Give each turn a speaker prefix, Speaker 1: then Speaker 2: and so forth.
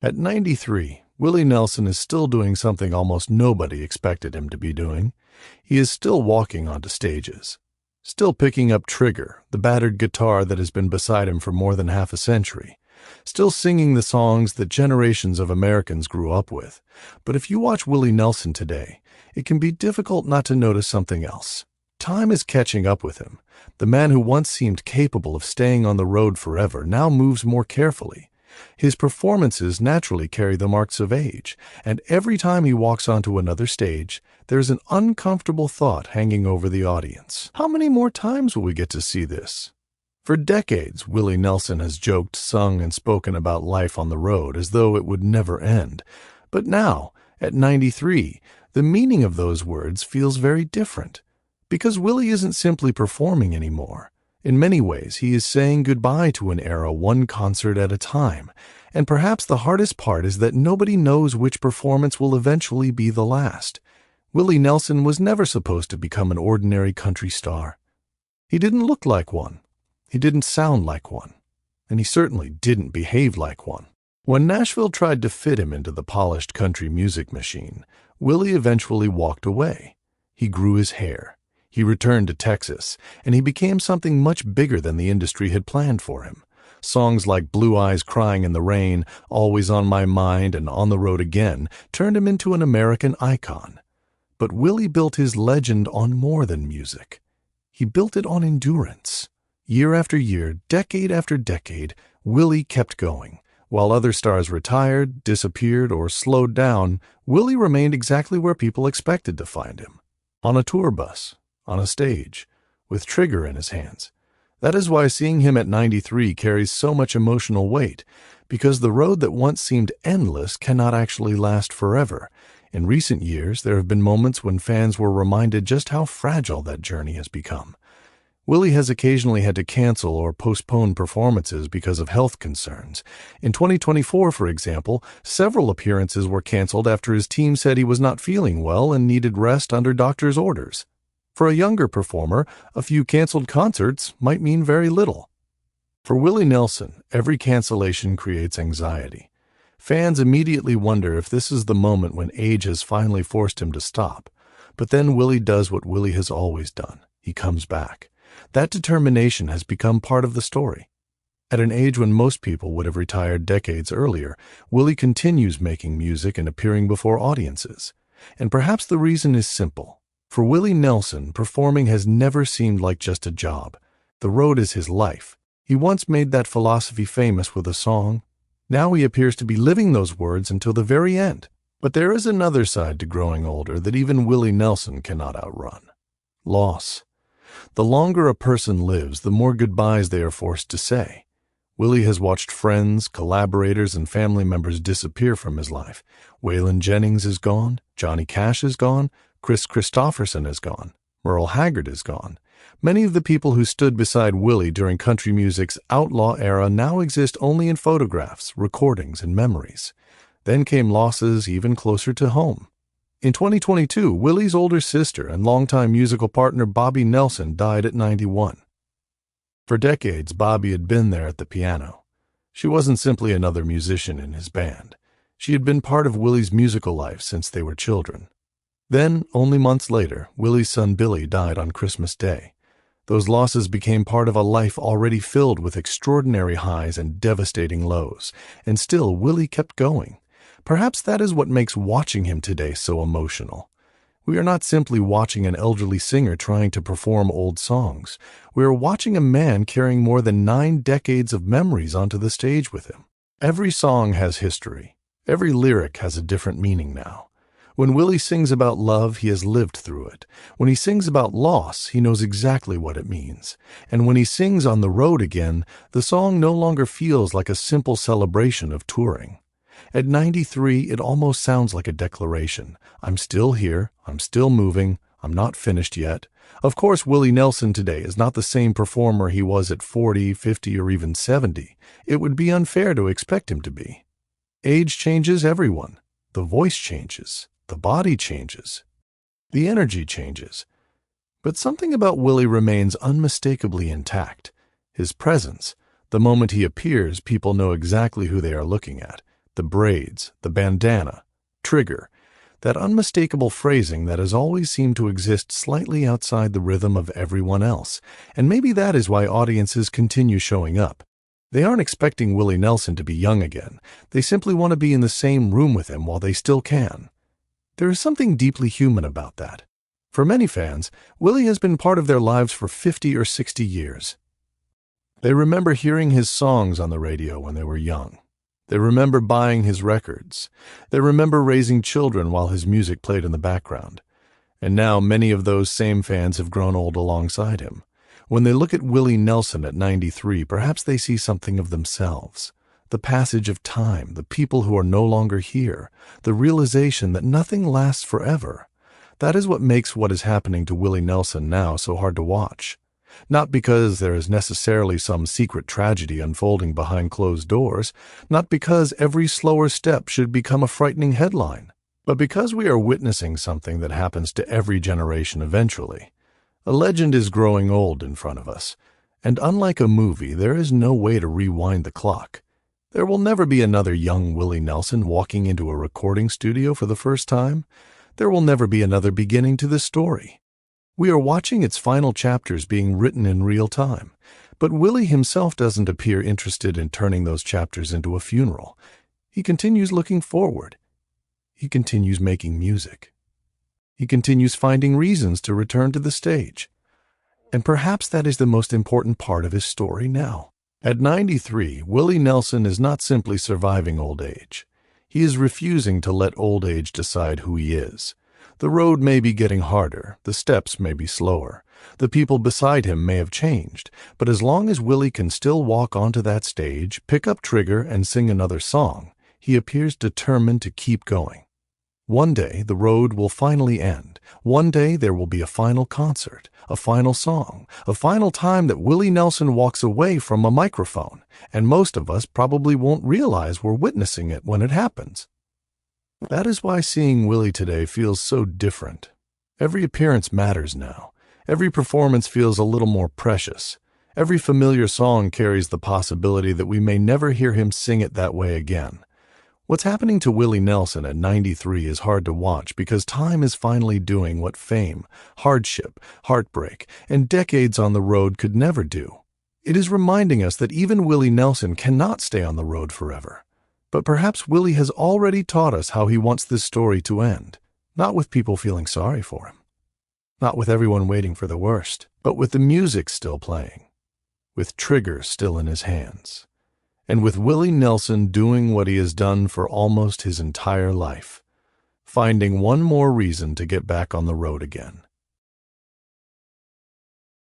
Speaker 1: At 93, Willie Nelson is still doing something almost nobody expected him to be doing. He is still walking onto stages, still picking up Trigger, the battered guitar that has been beside him for more than half a century, still singing the songs that generations of Americans grew up with. But if you watch Willie Nelson today, it can be difficult not to notice something else. Time is catching up with him. The man who once seemed capable of staying on the road forever now moves more carefully. His performances naturally carry the marks of age, and every time he walks onto another stage, there's an uncomfortable thought hanging over the audience. How many more times will we get to see this? For decades, Willie Nelson has joked, sung, and spoken about life on the road as though it would never end. But now, at 93, the meaning of those words feels very different. Because Willie isn't simply performing anymore. In many ways, he is saying goodbye to an era one concert at a time. And perhaps the hardest part is that nobody knows which performance will eventually be the last. Willie Nelson was never supposed to become an ordinary country star. He didn't look like one. He didn't sound like one. And he certainly didn't behave like one. When Nashville tried to fit him into the polished country music machine, Willie eventually walked away. He grew his hair. He returned to Texas, and he became something much bigger than the industry had planned for him. Songs like Blue Eyes Crying in the Rain, Always on My Mind, and On the Road Again turned him into an American icon. But Willie built his legend on more than music. He built it on endurance. Year after year, decade after decade, Willie kept going. While other stars retired, disappeared, or slowed down, Willie remained exactly where people expected to find him. On a tour bus. On a stage, with Trigger in his hands. That is why seeing him at 93 carries so much emotional weight, because the road that once seemed endless cannot actually last forever. In recent years, there have been moments when fans were reminded just how fragile that journey has become. Willie has occasionally had to cancel or postpone performances because of health concerns. In 2024, for example, several appearances were canceled after his team said he was not feeling well and needed rest under doctor's orders. For a younger performer, a few canceled concerts might mean very little. For Willie Nelson, every cancellation creates anxiety. Fans immediately wonder if this is the moment when age has finally forced him to stop. But then Willie does what Willie has always done. He comes back. That determination has become part of the story. At an age when most people would have retired decades earlier, Willie continues making music and appearing before audiences. And perhaps the reason is simple. For Willie Nelson, performing has never seemed like just a job. The road is his life. He once made that philosophy famous with a song. Now he appears to be living those words until the very end. But there is another side to growing older that even Willie Nelson cannot outrun. Loss. The longer a person lives, the more goodbyes they are forced to say. Willie has watched friends, collaborators, and family members disappear from his life. Waylon Jennings is gone. Johnny Cash is gone. Chris Christopherson is gone. Merle Haggard is gone. Many of the people who stood beside Willie during country music's outlaw era now exist only in photographs, recordings, and memories. Then came losses even closer to home. In 2022, Willie's older sister and longtime musical partner Bobby Nelson died at 91. For decades, Bobby had been there at the piano. She wasn't simply another musician in his band. She had been part of Willie's musical life since they were children. Then, only months later, Willie's son Billy died on Christmas Day. Those losses became part of a life already filled with extraordinary highs and devastating lows, and still Willie kept going. Perhaps that is what makes watching him today so emotional. We are not simply watching an elderly singer trying to perform old songs. We are watching a man carrying more than 9 decades of memories onto the stage with him. Every song has history. Every lyric has a different meaning now. When Willie sings about love, he has lived through it. When he sings about loss, he knows exactly what it means. And when he sings On the Road Again, the song no longer feels like a simple celebration of touring. At 93, it almost sounds like a declaration. I'm still here, I'm still moving, I'm not finished yet. Of course, Willie Nelson today is not the same performer he was at 40, 50, or even 70. It would be unfair to expect him to be. Age changes everyone. The voice changes. The body changes. The energy changes. But something about Willie remains unmistakably intact. His presence. The moment he appears, people know exactly who they are looking at. the braids, the bandana, trigger, that unmistakable phrasing that has always seemed to exist slightly outside the rhythm of everyone else. And maybe that is why audiences continue showing up. They aren't expecting Willie Nelson to be young again. They simply want to be in the same room with him while they still can. There is something deeply human about that. For many fans, Willie has been part of their lives for 50 or 60 years. They remember hearing his songs on the radio when they were young. They remember buying his records. They remember raising children while his music played in the background. And now many of those same fans have grown old alongside him. When they look at Willie Nelson at 93, perhaps they see something of themselves. The passage of time, the people who are no longer here, the realization that nothing lasts forever. That is what makes what is happening to Willie Nelson now so hard to watch. Not because there is necessarily some secret tragedy unfolding behind closed doors, not because every slower step should become a frightening headline, but because we are witnessing something that happens to every generation eventually. A legend is growing old in front of us, and unlike a movie, there is no way to rewind the clock. There will never be another young Willie Nelson walking into a recording studio for the first time. There will never be another beginning to this story. We are watching its final chapters being written in real time, but Willie himself doesn't appear interested in turning those chapters into a funeral. He continues looking forward. He continues making music. He continues finding reasons to return to the stage. And perhaps that is the most important part of his story now. At 93, Willie Nelson is not simply surviving old age. He is refusing to let old age decide who he is. The road may be getting harder, the steps may be slower, the people beside him may have changed, but as long as Willie can still walk onto that stage, pick up trigger, and sing another song, he appears determined to keep going. One day, the road will finally end. One day, there will be a final concert, a final song, a final time that Willie Nelson walks away from a microphone, and most of us probably won't realize we're witnessing it when it happens. That is why seeing Willie today feels so different. Every appearance matters now. Every performance feels a little more precious. Every familiar song carries the possibility that we may never hear him sing it that way again. What's happening to Willie Nelson at 93 is hard to watch because time is finally doing what fame, hardship, heartbreak, and decades on the road could never do. It is reminding us that even Willie Nelson cannot stay on the road forever. But perhaps Willie has already taught us how he wants this story to end, not with people feeling sorry for him, not with everyone waiting for the worst, but with the music still playing, with trigger still in his hands, and with Willie Nelson doing what he has done for almost his entire life, finding one more reason to get back on the road again.